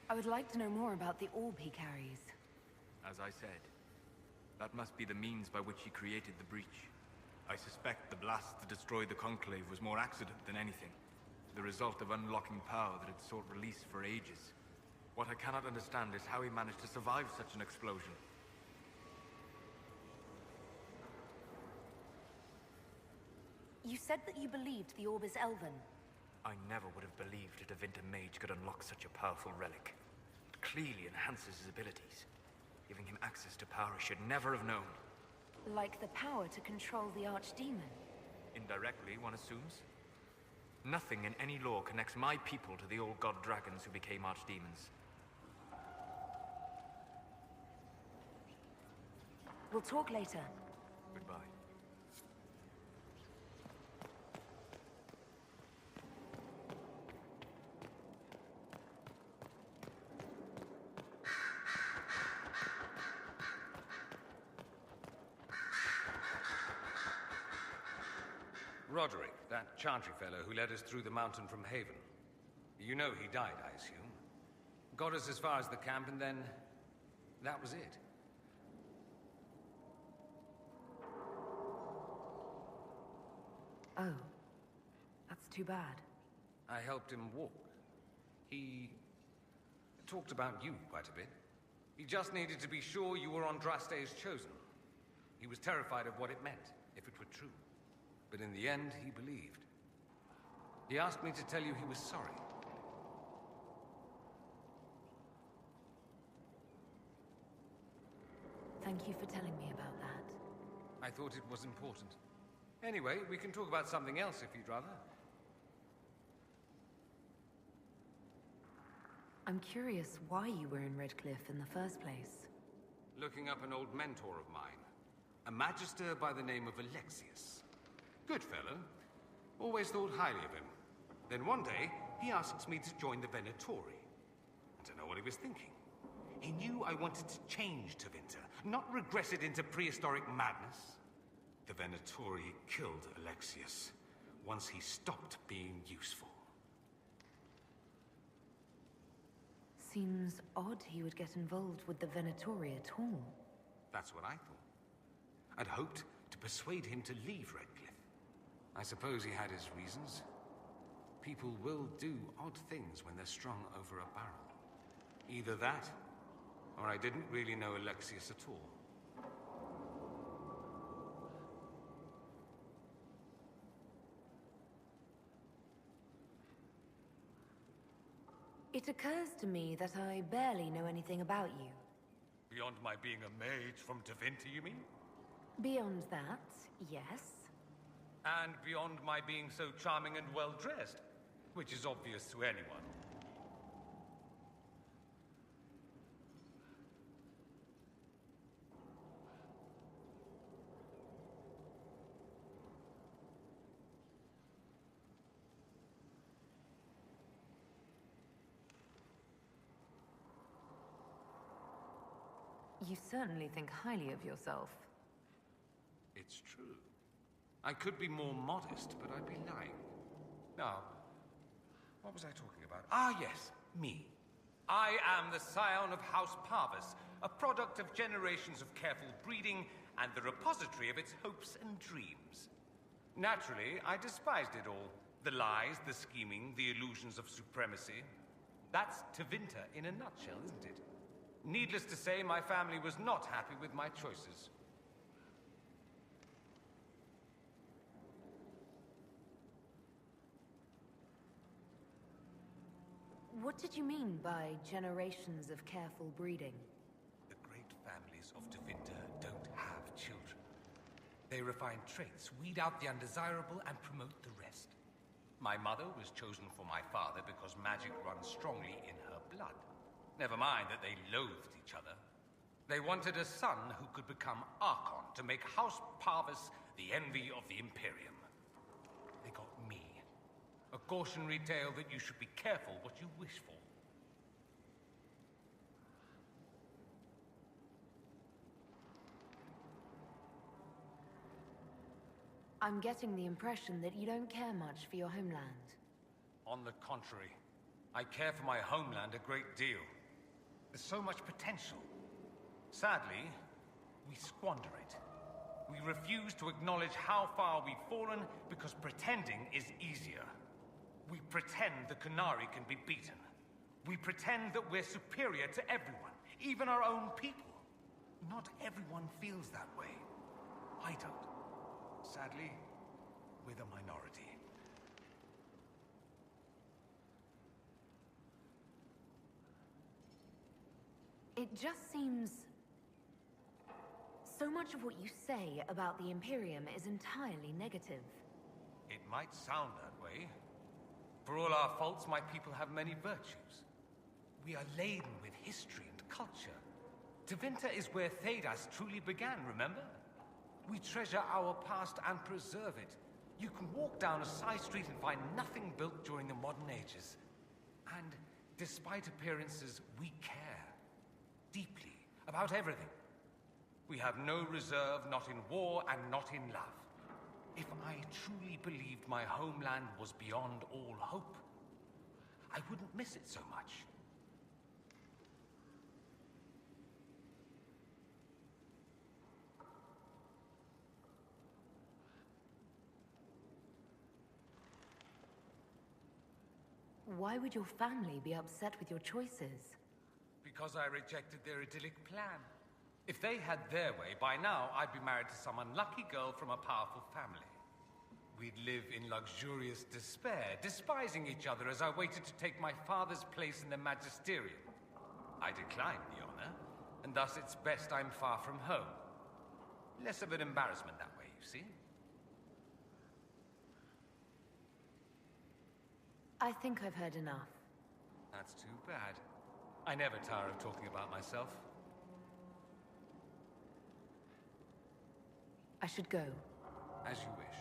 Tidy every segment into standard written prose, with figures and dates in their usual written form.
I would like to know more about the orb he carries. As I said, that must be the means by which he created the breach. I suspect the blast to destroy the Conclave was more accident than anything. The result of unlocking power that had sought release for ages. What I cannot understand is how he managed to survive such an explosion. You said that you believed the orb is Elven. I never would have believed a Tevinter mage could unlock such a powerful relic. It clearly enhances his abilities, giving him access to power he should never have known. Like the power to control the Archdemon. Indirectly, one assumes. Nothing in any lore connects my people to the old god dragons who became archdemons. We'll talk later. Goodbye. Roderick, that Chantry fellow who led us through the mountain from Haven. You know he died, I assume. Got us as far as the camp and then... that was it. Oh. That's too bad. I helped him walk. He... talked about you quite a bit. He just needed to be sure you were Andraste's chosen. He was terrified of what it meant, if it were true. But in the end, he believed. He asked me to tell you he was sorry. Thank you for telling me about that. I thought it was important. Anyway, we can talk about something else if you'd rather. I'm curious why you were in Redcliffe in the first place. Looking up an old mentor of mine. A magister by the name of Alexius. Good fellow. Always thought highly of him. Then one day, he asks me to join the Venatori. I don't know what he was thinking. He knew I wanted to change Tevinter, not regress it into prehistoric madness. The Venatori killed Alexius once he stopped being useful. Seems odd he would get involved with the Venatori at all. That's what I thought. I'd hoped to persuade him to leave Redcliffe. I suppose he had his reasons. People will do odd things when they're strung over a barrel. Either that, or I didn't really know Alexius at all. It occurs to me that I barely know anything about you. Beyond my being a mage from Tevinter, you mean? Beyond that, yes. And beyond my being so charming and well-dressed, which is obvious to anyone. You certainly think highly of yourself. It's true. I could be more modest, but I'd be lying. Now, what was I talking about? Ah, yes, me. I am the scion of House Parvis, a product of generations of careful breeding and the repository of its hopes and dreams. Naturally, I despised it all. The lies, the scheming, the illusions of supremacy. That's Tevinter in a nutshell, isn't it? Needless to say, my family was not happy with my choices. What did you mean by generations of careful breeding? The great families of Tevinter don't have children. They refine traits, weed out the undesirable, and promote the rest. My mother was chosen for my father because magic runs strongly in her blood. Never mind that they loathed each other. They wanted a son who could become Archon to make House Parvis the envy of the Imperium. They got me. A cautionary tale that you should be careful what you wish for. I'm getting the impression that you don't care much for your homeland. On the contrary, I care for my homeland a great deal. There's so much potential. Sadly, we squander it. We refuse to acknowledge how far we've fallen because pretending is easier. We pretend the Qunari can be beaten. We pretend that we're superior to everyone, even our own people. Not everyone feels that way. I don't. Sadly, we're the minority. It just seems... so much of what you say about the Imperium is entirely negative. It might sound that way. For all our faults, my people have many virtues. We are laden with history and culture. Tevinter is where Thedas truly began, remember? We treasure our past and preserve it. You can walk down a side street and find nothing built during the modern ages. And despite appearances, we care. Deeply. About everything. We have no reserve, not in war and not in love. If I truly believed my homeland was beyond all hope, I wouldn't miss it so much. Why would your family be upset with your choices? Because I rejected their idyllic plan. If they had their way, by now I'd be married to some unlucky girl from a powerful family. We'd live in luxurious despair, despising each other as I waited to take my father's place in the magisterium. I declined the honor, and thus it's best I'm far from home. Less of an embarrassment that way, you see? I think I've heard enough. That's too bad. I never tire of talking about myself. I should go. As you wish.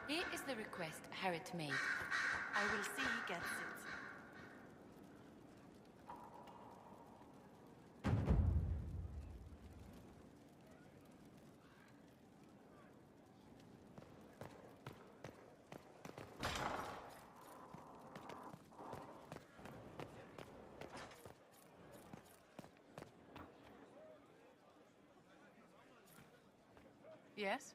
Here is the request Harriet made. I will see he gets it. Yes?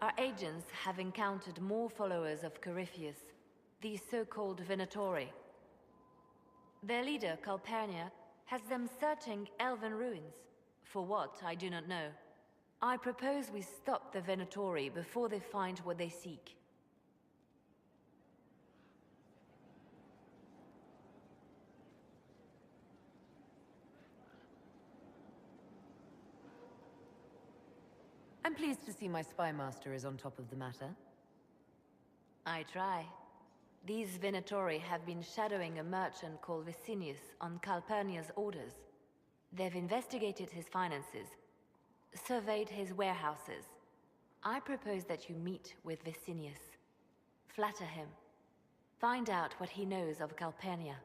Our agents have encountered more followers of Corypheus, the so-called Venatori. Their leader, Calpurnia, has them searching elven ruins. For what, I do not know. I propose we stop the Venatori before they find what they seek. I'm pleased to see my spy master is on top of the matter. I try. These Venatori have been shadowing a merchant called Vicinius on Calpurnia's orders. They've investigated his finances, surveyed his warehouses. I propose that you meet with Vicinius. Flatter him. Find out what he knows of Calpurnia.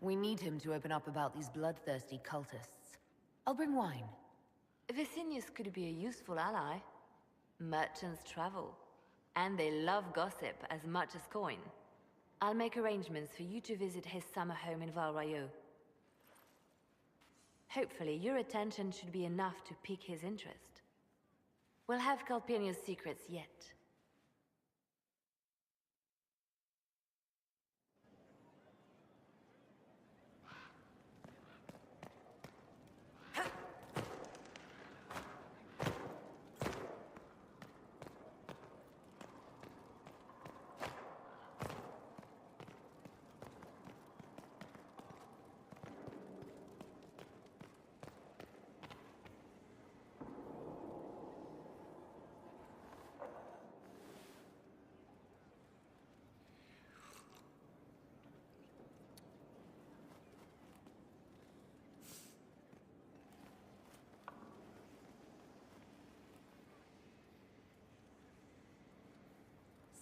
We need him to open up about these bloodthirsty cultists. I'll bring wine. Vicinius could be a useful ally. Merchants travel, and they love gossip as much as coin. I'll make arrangements for you to visit his summer home in Val Royeaux. Hopefully, your attention should be enough to pique his interest. We'll have Calpurnia's secrets yet.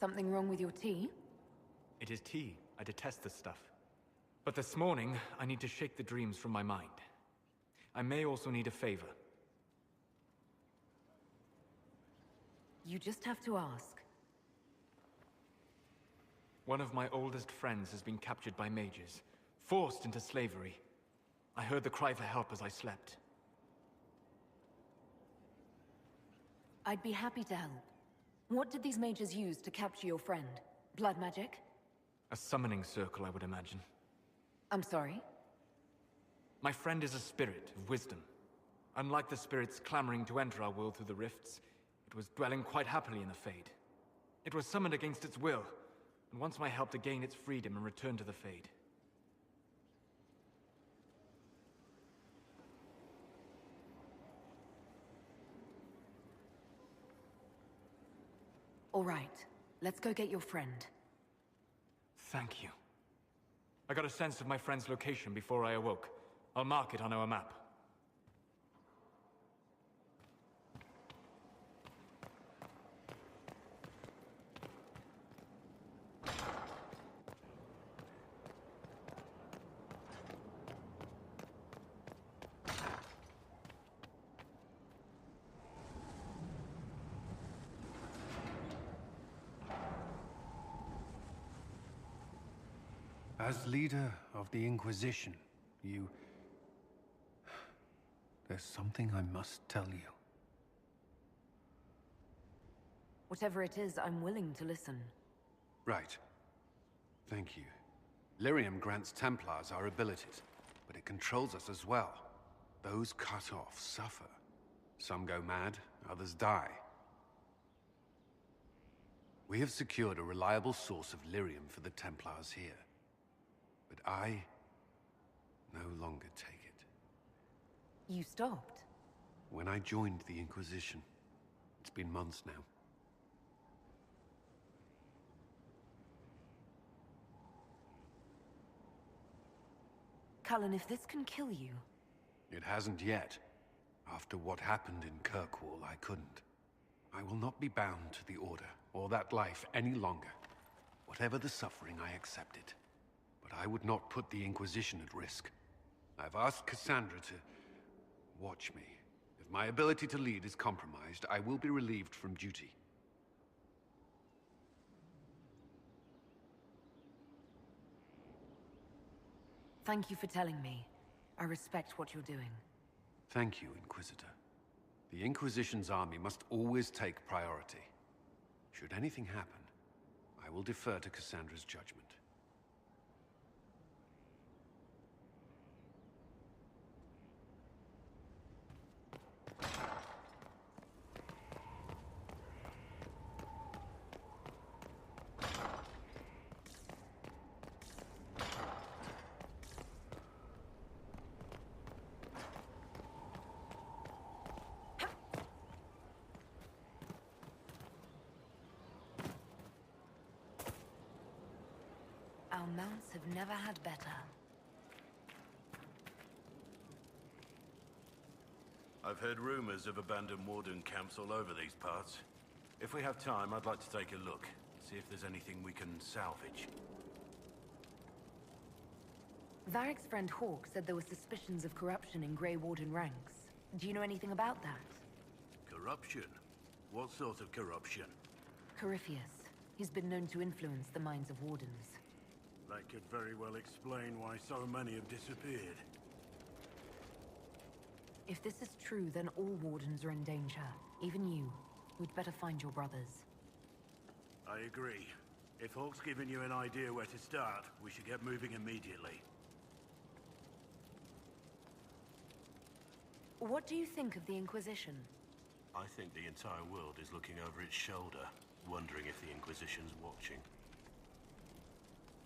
Something wrong with your tea? It is tea. I detest this stuff. But this morning, I need to shake the dreams from my mind. I may also need a favor. You just have to ask. One of my oldest friends has been captured by mages, forced into slavery. I heard the cry for help as I slept. I'd be happy to help. What did these mages use to capture your friend? Blood magic? A summoning circle, I would imagine. I'm sorry? My friend is a spirit of wisdom. Unlike the spirits clamoring to enter our world through the rifts, it was dwelling quite happily in the Fade. It was summoned against its will, and wants my help to gain its freedom and return to the Fade. All right, let's go get your friend. Thank you. I got a sense of my friend's location before I awoke. I'll mark it on our map. As leader of the Inquisition, there's something I must tell you. Whatever it is, I'm willing to listen. Right. Thank you. Lyrium grants Templars our abilities, but it controls us as well. Those cut off suffer. Some go mad, others die. We have secured a reliable source of Lyrium for the Templars here. But I no longer take it. You stopped? When I joined the Inquisition. It's been months now. Cullen, if this can kill you... It hasn't yet. After what happened in Kirkwall, I couldn't. I will not be bound to the Order, or that life any longer. Whatever the suffering, I accept it. But I would not put the Inquisition at risk. I've asked Cassandra to watch me. If my ability to lead is compromised, I will be relieved from duty. Thank you for telling me. I respect what you're doing. Thank you, Inquisitor. The Inquisition's army must always take priority. Should anything happen, I will defer to Cassandra's judgment. Our mounts have never had better. I've heard rumors of abandoned Warden camps all over these parts. If we have time, I'd like to take a look. See if there's anything we can salvage. Varric's friend Hawke said there were suspicions of corruption in Grey Warden ranks. Do you know anything about that? Corruption? What sort of corruption? Corypheus. He's been known to influence the minds of Wardens. That could very well explain why so many have disappeared. If this is true, then all Wardens are in danger. Even you. We'd better find your brothers. I agree. If Hawke's given you an idea where to start, we should get moving immediately. What do you think of the Inquisition? I think the entire world is looking over its shoulder, wondering if the Inquisition's watching.